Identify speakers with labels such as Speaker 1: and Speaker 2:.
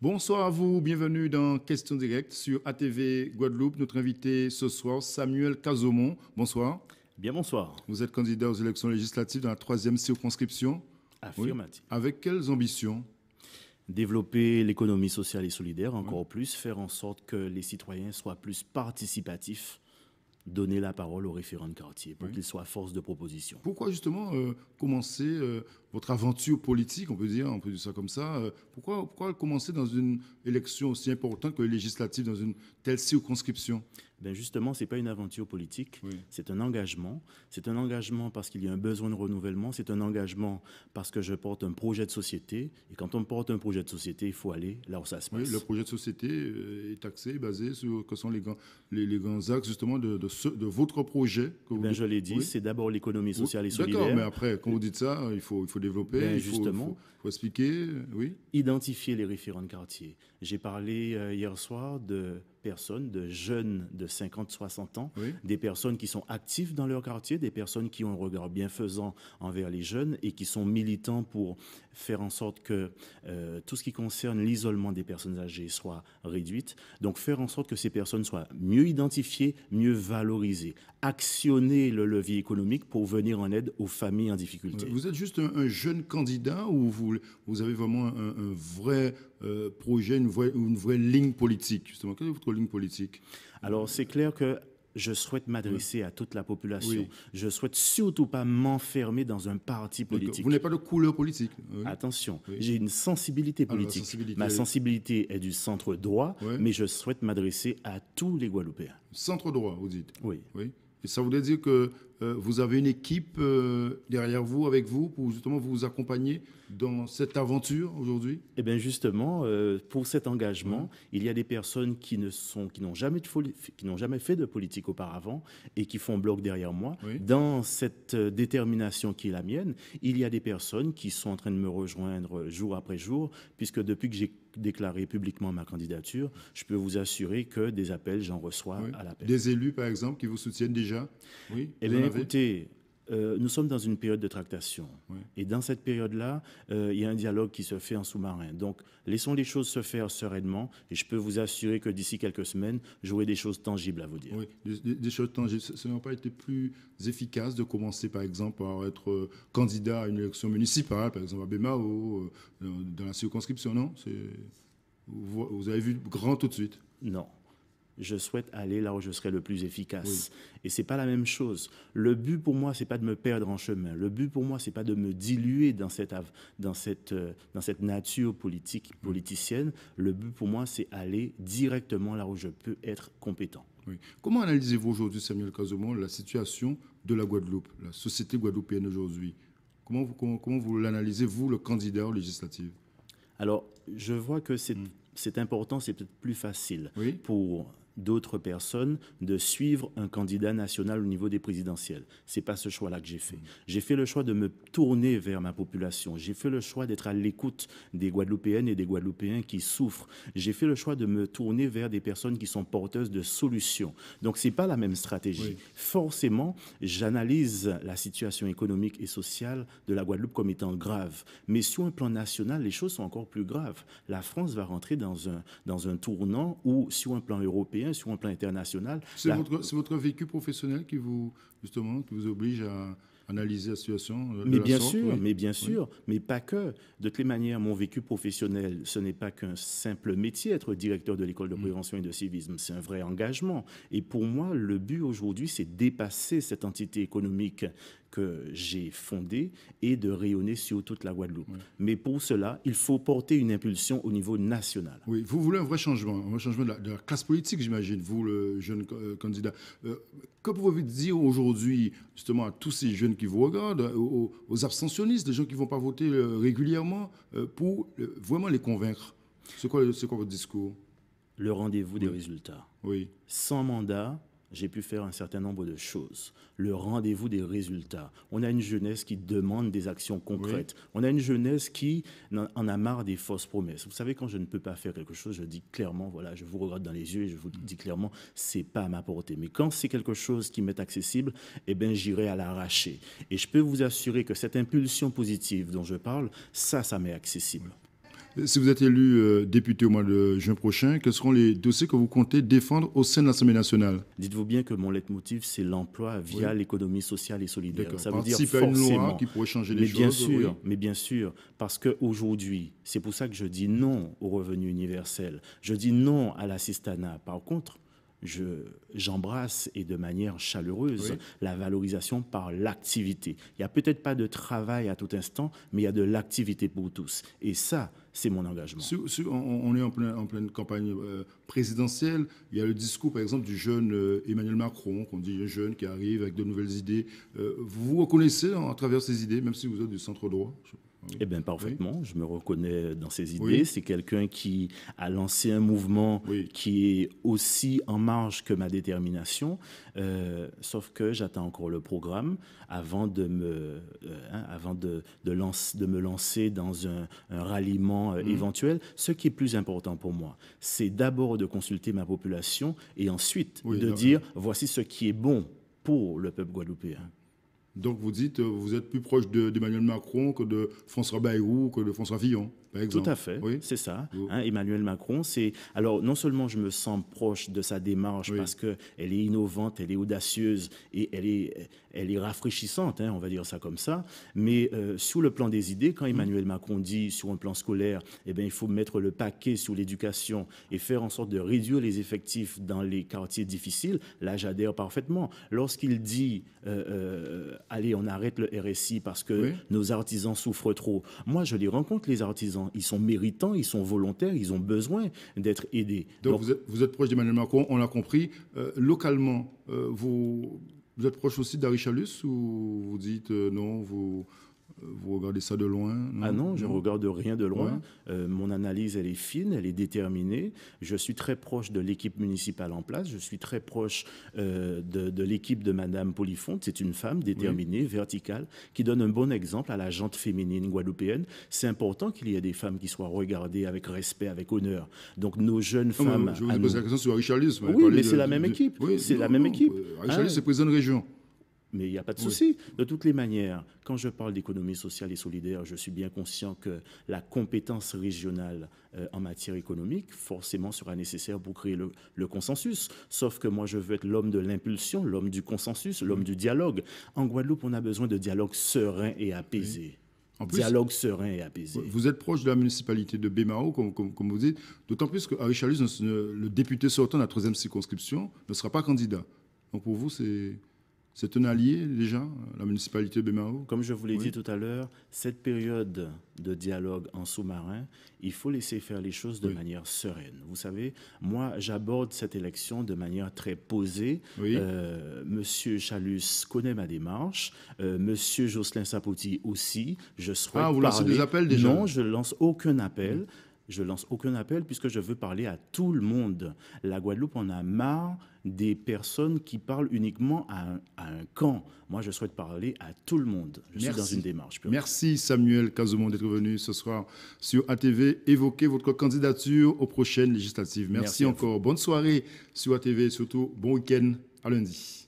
Speaker 1: Bonsoir à vous, bienvenue dans Question Directe sur ATV Guadeloupe. Notre invité ce soir, Samuel Cazomon. Bonsoir.
Speaker 2: Bien, bonsoir.
Speaker 1: Vous êtes candidat aux élections législatives dans la 3e circonscription. Oui.
Speaker 2: Affirmatif.
Speaker 1: Avec quelles ambitions?
Speaker 2: Développer l'économie sociale et solidaire encore plus, faire en sorte que les citoyens soient plus participatifs, donner la parole aux référents de quartier pour qu'ils soient force de proposition.
Speaker 1: Pourquoi justement commencer votre aventure politique, on peut dire ça comme ça. Pourquoi commencer dans une élection aussi importante que les législatives, dans une telle circonscription?
Speaker 2: Ben justement, ce n'est pas une aventure politique,
Speaker 1: Oui.
Speaker 2: c'est un engagement. C'est un engagement parce qu'il y a un besoin de renouvellement, c'est un engagement parce que je porte un projet de société. Et quand on porte un projet de société, il faut aller là où ça se passe.
Speaker 1: Oui, le projet de société est axé, basé sur que sont les grands axes justement de votre projet. Que vous
Speaker 2: Je l'ai dit, c'est d'abord l'économie sociale et solidaire.
Speaker 1: D'accord, mais après, quand vous dites ça, il faut développer,
Speaker 2: justement,
Speaker 1: il faut expliquer, oui.
Speaker 2: Identifier les référents de quartier. J'ai parlé hier soir de personnes, de jeunes de 50-60 ans, des personnes qui sont actives dans leur quartier, des personnes qui ont un regard bienfaisant envers les jeunes et qui sont militants pour faire en sorte que tout ce qui concerne l'isolement des personnes âgées soit réduite. Donc faire en sorte que ces personnes soient mieux identifiées, mieux valorisées. Actionner le levier économique pour venir en aide aux familles en difficulté.
Speaker 1: Vous êtes juste un jeune candidat ou vous avez vraiment un vrai projet, une vraie ligne politique, justement? Quelle est votre ligne politique?
Speaker 2: Alors, c'est clair que je souhaite m'adresser à toute la population.
Speaker 1: Oui.
Speaker 2: Je souhaite surtout pas m'enfermer dans un parti politique.
Speaker 1: Vous n'avez pas de couleur politique? Oui.
Speaker 2: Attention, j'ai une sensibilité politique. Ma sensibilité est du centre droit, mais je souhaite m'adresser à tous les Guadeloupéens.
Speaker 1: Centre droit, vous dites?
Speaker 2: Oui.
Speaker 1: Et ça voudrait dire que vous avez une équipe derrière vous, avec vous, pour justement vous accompagner dans cette aventure aujourd'hui?
Speaker 2: Eh bien justement, pour cet engagement, il y a des personnes qui n'ont jamais fait de politique auparavant et qui font bloc derrière moi. Dans cette détermination qui est la mienne, il y a des personnes qui sont en train de me rejoindre jour après jour, puisque depuis que j'ai déclaré publiquement ma candidature, je peux vous assurer que des appels, j'en reçois à l'appel.
Speaker 1: Des élus, par exemple, qui vous soutiennent déjà? Oui.
Speaker 2: Eh bien, écoutez, nous sommes dans une période de tractation. Et dans cette période-là, il y a un dialogue qui se fait en sous-marin. Donc, laissons les choses se faire sereinement. Et je peux vous assurer que d'ici quelques semaines, j'aurai des choses tangibles à vous dire.
Speaker 1: Oui, des choses tangibles. Ça n'a pas été plus efficace de commencer, par exemple, par être candidat à une élection municipale, par exemple à Bémao, dans la circonscription, non? Vous avez vu grand tout de suite?
Speaker 2: Non. Je souhaite aller là où je serai le plus efficace. Et c'est pas la même chose. Le but pour moi, c'est pas de me perdre en chemin. Le but pour moi, c'est pas de me diluer dans cette nature politicienne. Le but pour moi, c'est aller directement là où je peux être compétent.
Speaker 1: Oui. Comment analysez-vous aujourd'hui, Samuel Cazomon, la situation de la Guadeloupe, la société guadeloupéenne aujourd'hui? Comment vous l'analysez, vous, le candidat aux législatives?
Speaker 2: Alors, je vois que c'est important, c'est peut-être plus facile pour d'autres personnes de suivre un candidat national au niveau des présidentielles. C'est pas ce choix-là que j'ai fait. J'ai fait le choix de me tourner vers ma population. J'ai fait le choix d'être à l'écoute des Guadeloupéennes et des Guadeloupéens qui souffrent. J'ai fait le choix de me tourner vers des personnes qui sont porteuses de solutions. Donc, c'est pas la même stratégie. Forcément, j'analyse la situation économique et sociale de la Guadeloupe comme étant grave. Mais sur un plan national, les choses sont encore plus graves. La France va rentrer dans un tournant où, sur un plan européen, sur un plan international.
Speaker 1: C'est votre vécu professionnel qui vous oblige à analyser la situation
Speaker 2: mais bien sûr, mais pas que. De toutes les manières, mon vécu professionnel, ce n'est pas qu'un simple métier, être directeur de l'école de prévention et de civisme, c'est un vrai engagement. Et pour moi, le but aujourd'hui, c'est dépasser cette entité économique que j'ai fondée et de rayonner sur toute la Guadeloupe. Mais pour cela, il faut porter une impulsion au niveau national.
Speaker 1: Oui, vous voulez un vrai changement de la classe politique, j'imagine, vous, le jeune candidat. Que pouvez-vous dire aujourd'hui, justement, à tous ces jeunes qui vous regardent, aux abstentionnistes, les gens qui ne vont pas voter régulièrement, pour vraiment les convaincre? C'est quoi votre discours?
Speaker 2: Le rendez-vous des résultats.
Speaker 1: Oui.
Speaker 2: Sans mandat, j'ai pu faire un certain nombre de choses. Le rendez-vous des résultats. On a une jeunesse qui demande des actions concrètes. On a une jeunesse qui en a marre des fausses promesses. Vous savez, quand je ne peux pas faire quelque chose, je dis clairement, voilà, je vous regarde dans les yeux et je vous dis clairement, c'est pas à ma portée. Mais quand c'est quelque chose qui m'est accessible, eh bien, j'irai à l'arracher. Et je peux vous assurer que cette impulsion positive dont je parle, ça m'est accessible.
Speaker 1: Si vous êtes élu député au mois de juin prochain, quels seront les dossiers que vous comptez défendre au sein de l'Assemblée nationale?
Speaker 2: Dites-vous bien que mon leitmotiv, c'est l'emploi via l'économie sociale et solidaire. Ça veut dire
Speaker 1: participer à une loi qui pourrait changer les
Speaker 2: choses. Bien
Speaker 1: choses.
Speaker 2: sûr, mais bien sûr, parce qu'aujourd'hui, c'est pour ça que je dis non au revenu universel. Je dis non à l'assistanat. Par contre, j'embrasse et de manière chaleureuse la valorisation par l'activité. Il n'y a peut-être pas de travail à tout instant, mais il y a de l'activité pour tous. Et ça, c'est mon engagement.
Speaker 1: On est en pleine campagne présidentielle. Il y a le discours, par exemple, du jeune Emmanuel Macron, qu'on dit un jeune qui arrive avec de nouvelles idées. Vous reconnaissez à travers ces idées, même si vous êtes du centre droit?
Speaker 2: Eh bien, parfaitement. Je me reconnais dans ses idées. C'est quelqu'un qui a lancé un mouvement qui est aussi en marge que ma détermination. Sauf que j'attends encore le programme avant de me lancer dans un ralliement éventuel. Ce qui est plus important pour moi, c'est d'abord de consulter ma population et ensuite de dire voici ce qui est bon pour le peuple guadeloupéen.
Speaker 1: Donc vous dites, vous êtes plus proche d'Emmanuel Macron que de François Bayrou, que de François Fillon, par exemple.
Speaker 2: Tout à fait, c'est ça. Emmanuel Macron, c'est... Alors, non seulement je me sens proche de sa démarche parce qu'elle est innovante, elle est audacieuse et elle est rafraîchissante, on va dire ça comme ça, mais sur le plan des idées, quand Emmanuel Macron dit sur un plan scolaire, eh bien, il faut mettre le paquet sur l'éducation et faire en sorte de réduire les effectifs dans les quartiers difficiles, là, j'adhère parfaitement. Lorsqu'il dit... allez, on arrête le RSI parce que nos artisans souffrent trop. Moi, je les rencontre, les artisans. Ils sont méritants, ils sont volontaires, ils ont besoin d'être aidés.
Speaker 1: Donc vous êtes proche d'Emmanuel Macron, on l'a compris. Localement, vous êtes proche aussi d'Harry Chalus ou vous dites non, vous regardez ça de loin?
Speaker 2: Non, je ne regarde rien de loin. Mon analyse, elle est fine, elle est déterminée. Je suis très proche de l'équipe municipale en place. Je suis très proche de l'équipe de Madame Polifonte. C'est une femme déterminée, verticale, qui donne un bon exemple à la gente féminine guadeloupéenne. C'est important qu'il y ait des femmes qui soient regardées avec respect, avec honneur. Donc nos jeunes femmes...
Speaker 1: Je vous ai posé la question sur Harry Chalus.
Speaker 2: Oui, mais c'est la même équipe. C'est la même équipe.
Speaker 1: Harry Chalus, c'est président de région.
Speaker 2: Mais il n'y a pas de souci. De toutes les manières, quand je parle d'économie sociale et solidaire, je suis bien conscient que la compétence régionale en matière économique, forcément, sera nécessaire pour créer le consensus. Sauf que moi, je veux être l'homme de l'impulsion, l'homme du consensus, l'homme du dialogue. En Guadeloupe, on a besoin de dialogue serein et apaisé. En plus, dialogue serein et apaisé.
Speaker 1: Vous êtes proche de la municipalité de Bémao, comme vous dites, d'autant plus que Harry Chalus, le député sortant de la 3e circonscription, ne sera pas candidat. Donc pour vous, c'est un allié déjà, la municipalité de Bémao?
Speaker 2: Comme je vous l'ai dit tout à l'heure, cette période de dialogue en sous-marin, il faut laisser faire les choses de manière sereine. Vous savez, moi, j'aborde cette élection de manière très posée. Monsieur Chalus connaît ma démarche. Monsieur Jocelyn Sapoti aussi. Je souhaite
Speaker 1: vous lancez des appels déjà?
Speaker 2: Non, je ne lance aucun appel. Je lance aucun appel puisque je veux parler à tout le monde. La Guadeloupe, on a marre des personnes qui parlent uniquement à un camp. Moi, je souhaite parler à tout le monde. Je suis dans une démarche.
Speaker 1: Merci Samuel Cazomon d'être venu ce soir sur ATV évoquer votre candidature aux prochaines législatives. Merci encore. Bonne soirée sur ATV et surtout bon week-end à lundi.